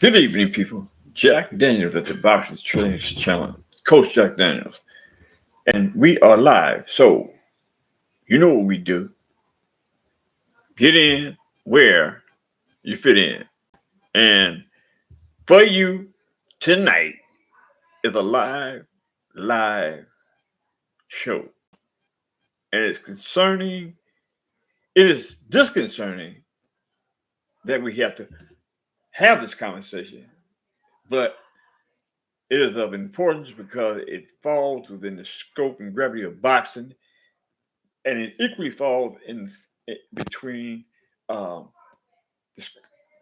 Good evening, people. Jack Daniels at the Boxing Training Channel, Coach Jack Daniels, and we are live. So, you know what we do. Get in where you fit in. And for you tonight is a live show. And it is disconcerting that we have to have this conversation, but it is of importance because it falls within the scope and gravity of boxing, and it equally falls in between um, the,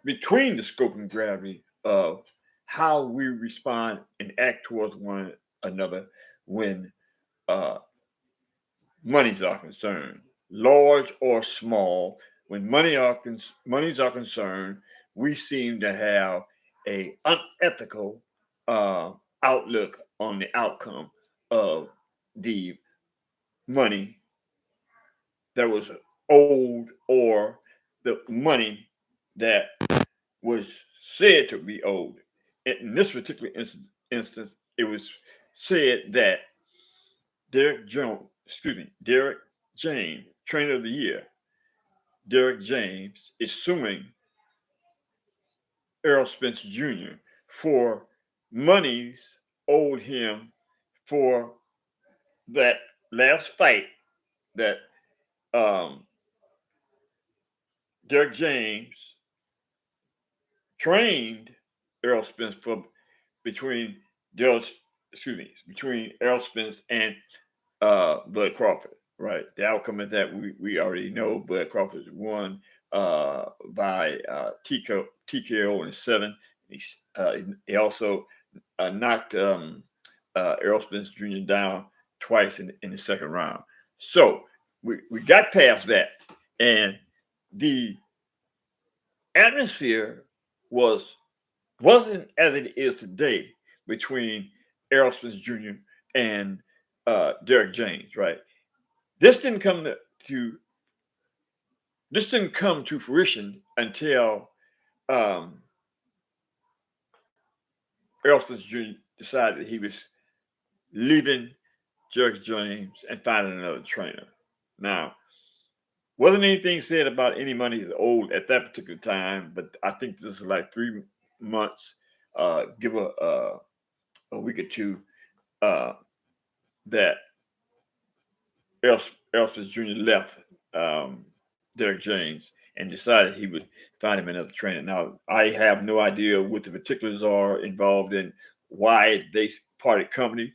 between the scope and gravity of how we respond and act towards one another when uh, monies are concerned, large or small. When monies are concerned, we seem to have a unethical uh, outlook on the outcome of the money that was owed or the money that was said to be owed. In this particular instance, it was said that Derrick James, Trainer of the Year, Derrick James is suing Errol Spence Jr. for monies owed him for that last fight that um, Derrick James trained Errol Spence for between Daryl, between Errol Spence and Bud Crawford. Right, the outcome of that we already know. Bud Crawford won by TKO in 7. He also knocked Errol Spence Jr. down twice in the second round. So we got past that, and the atmosphere wasn't as it is today between Errol Spence Jr. and Derrick James. Right, this didn't come to this didn't come to fruition until um, Errol Spence Jr. decided he was leaving Derrick James and finding another trainer. Now, wasn't anything said about any money owed at that particular time, but I think this is like 3 months, give a week or two, uh, that Elspeth Jr. left Derrick James and decided he would find him another trainer. Now, I have no idea what the particulars are involved in why they parted companies,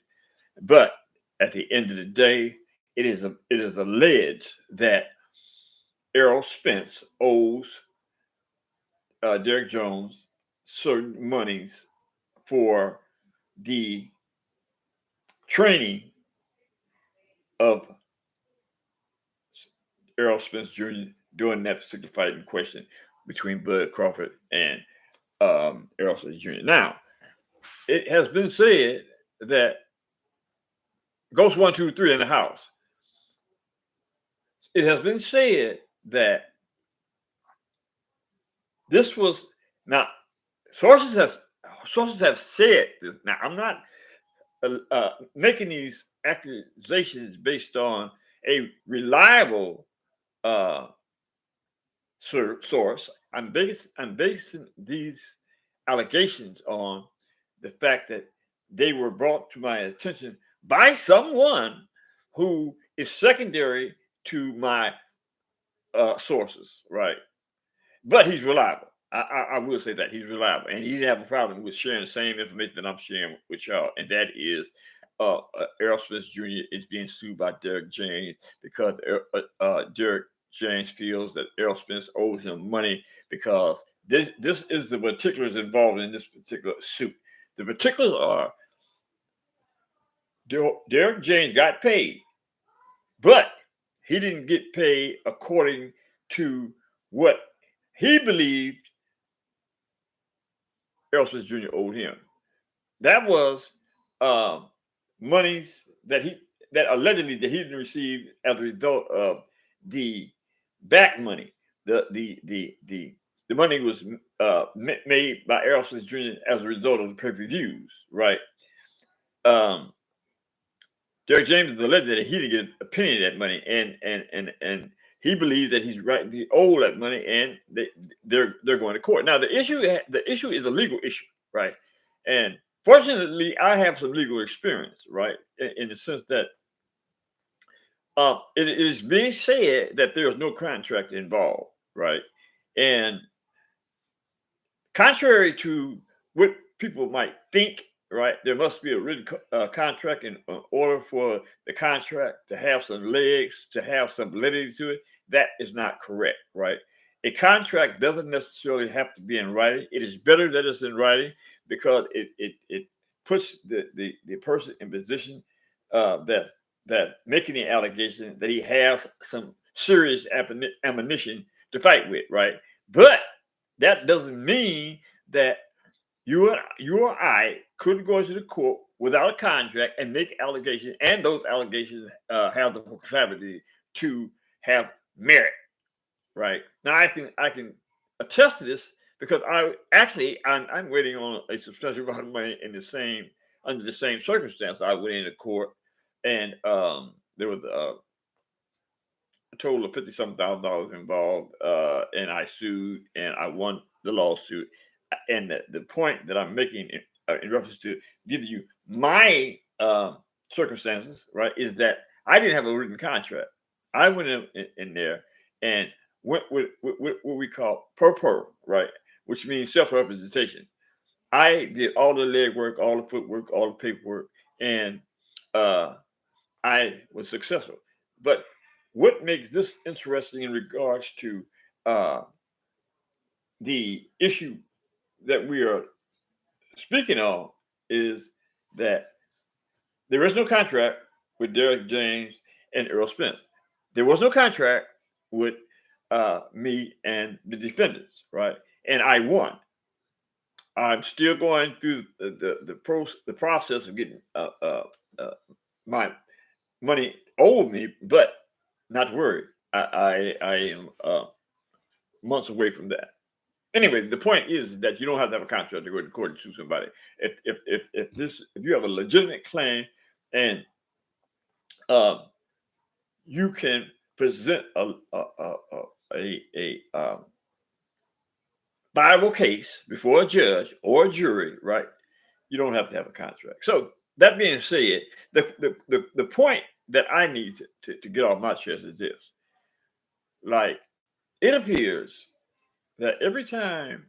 but at the end of the day, it is alleged that Errol Spence owes Derrick Jones certain monies for the training of Errol Spence Jr. during that particular fight in question between Bud Crawford and Errol Spence Jr. Now, it has been said that Ghost 123 in the house. It has been said that this was now sources have said this. Now, I'm not making these accusations based on a reliable source. I'm basing these allegations on the fact that they were brought to my attention by someone who is secondary to my sources, right? But he's reliable. I will say that he's reliable, and he didn't have a problem with sharing the same information that I'm sharing with y'all, and that is Errol Spence Jr. is being sued by Derrick James because Derrick James feels that Errol Spence owes him money because this is the particulars involved in this particular suit. The particulars are Derrick James got paid, but he didn't get paid according to what he believed Errol Spence Jr. owed him. That was monies that allegedly that he didn't receive as a result of the back money, the the money was made by Errol Spence Jr. as a result of the pay-per-views, right? Um, Derrick James is alleged that he didn't get a penny of that money, and he believes that he's right. He owed that money, and they're going to court. Now the issue is a legal issue, right? And fortunately, I have some legal experience, right, in the sense that it is being said that there is no contract involved, right? And contrary to what people might think, right, there must be a written contract in order for the contract to have some legs, to have some validity to it. That is not correct, right? A contract doesn't necessarily have to be in writing. It is better that it's in writing because it puts the person in position that making the allegation that he has some serious ammunition to fight with, right? But that doesn't mean that you or I couldn't go to the court without a contract and make allegations, and those allegations have the proclivity to have merit, right? Now I can attest to this because I'm waiting on a substantial amount of money under the same circumstance. I went into court, and there was a total of $50,000 involved, and I sued and I won the lawsuit. And the point that I'm making in reference to give you my circumstances, right, is that I didn't have a written contract. I went in there and went with what we call per, right, which means self-representation. I did all the legwork, all the footwork, all the paperwork, and I was successful. But what makes this interesting in regards to the issue that we are speaking of is that there is no contract with Derrick James and Errol Spence. There was no contract with me and the defendants, right? And I won. I'm still going through the process of getting my money owed me, but not to worry. I am months away from that. Anyway, the point is that you don't have to have a contract to go to court and sue somebody. If you have a legitimate claim and you can present a viable case before a judge or a jury, right? You don't have to have a contract. So that being said, the point that I need to get off my chest is this: like, it appears that every time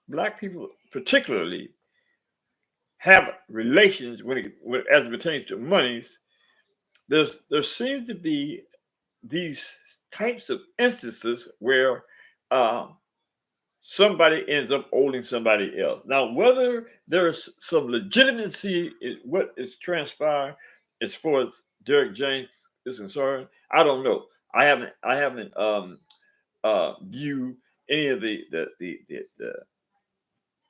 Black people, particularly, have relations as it pertains to monies, there seems to be these types of instances where somebody ends up owing somebody else. Now, whether there's some legitimacy in what is transpired as far as Derrick James is concerned, I don't know. I haven't view any of the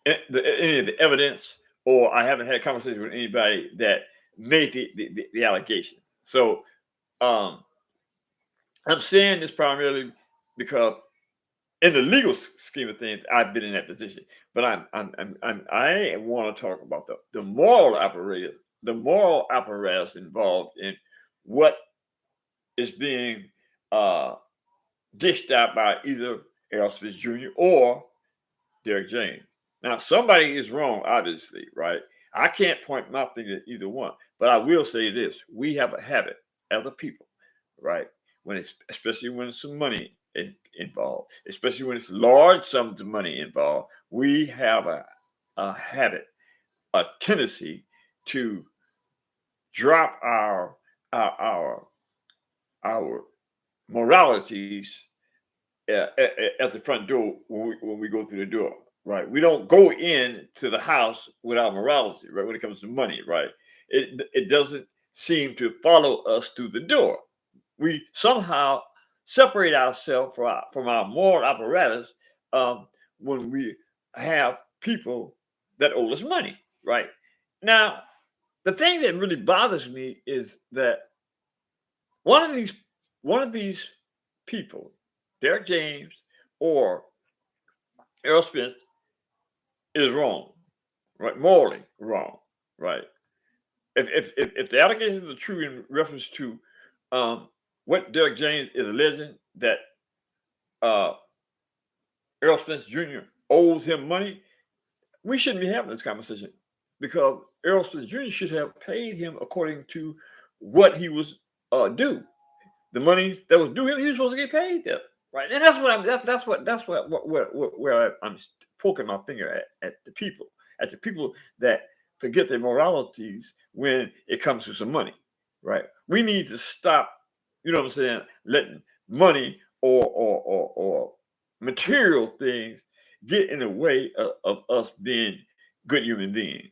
any of the evidence, or I haven't had a conversation with anybody that made the allegation. So I'm saying this primarily because in the legal scheme of things, I've been in that position. But I want to talk about the moral apparatus involved in what is being dished out by either Errol Spence Jr. or Derrick James. Now, somebody is wrong, obviously, right? I can't point my finger at either one, but I will say this: we have a habit as a people, right? Especially when it's some money involved, especially when it's large sums of money involved, we have a habit, a tendency to drop our moralities at the front door when we go through the door, right? We don't go into the house without morality, right? When it comes to money, right? It doesn't seem to follow us through the door. We somehow separate ourselves from our moral apparatus when we have people that owe us money, right? Now, the thing that really bothers me is that one of these people, Derrick James or Errol Spence is wrong, right? Morally wrong, right? If the allegations are true in reference to what Derrick James is alleging that uh, Errol Spence Jr. owes him money, we shouldn't be having this conversation because Errol Spence Jr. should have paid him according to what he was due. The money that was due him, he was supposed to get paid that, right? And that's what I'm. That's what where I'm poking my finger at the people that forget their moralities when it comes to some money, right? We need to stop. You know what I'm saying? Letting money or material things get in the way of us being good human beings,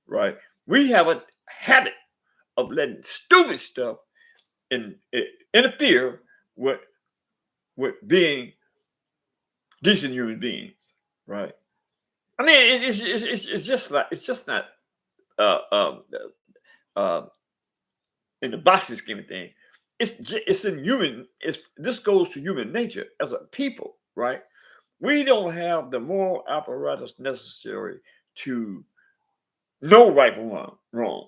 right? We have a habit of letting stupid stuff interfere with being decent human beings, right? I mean, it's just not uh, uh, uh, in the boxing scheme of things. It's in human. This goes to human nature as a people, right? We don't have the moral apparatus necessary to know right from wrong.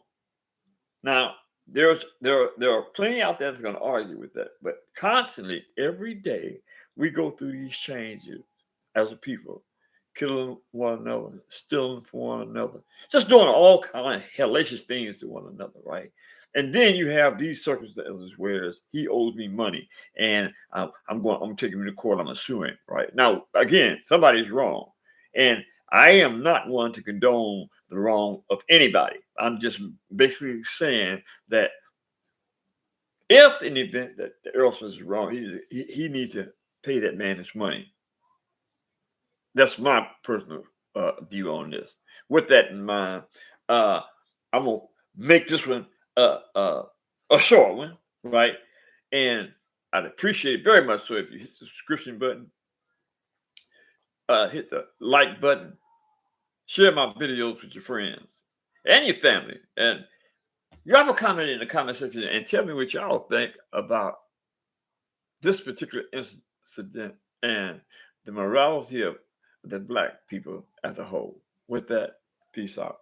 Now, there are plenty out there that's going to argue with that, but constantly, every day, we go through these changes as a people, killing one another, stealing from one another, just doing all kind of hellacious things to one another, right? And then you have these circumstances where he owes me money, and I'm taking him to court. I'm suing, right? Now, again, somebody's wrong, and I am not one to condone the wrong of anybody. I'm just basically saying that if in the event that the Earl Smith is wrong, he needs to pay that man his money. That's my personal view on this. With that in mind, I'm gonna make this one a short one, right? And I'd appreciate it very much so if you hit the subscription button, hit the like button, share my videos with your friends and your family, and drop a comment in the comment section and tell me what y'all think about this particular incident and the morality of the Black people as a whole. With that, peace out.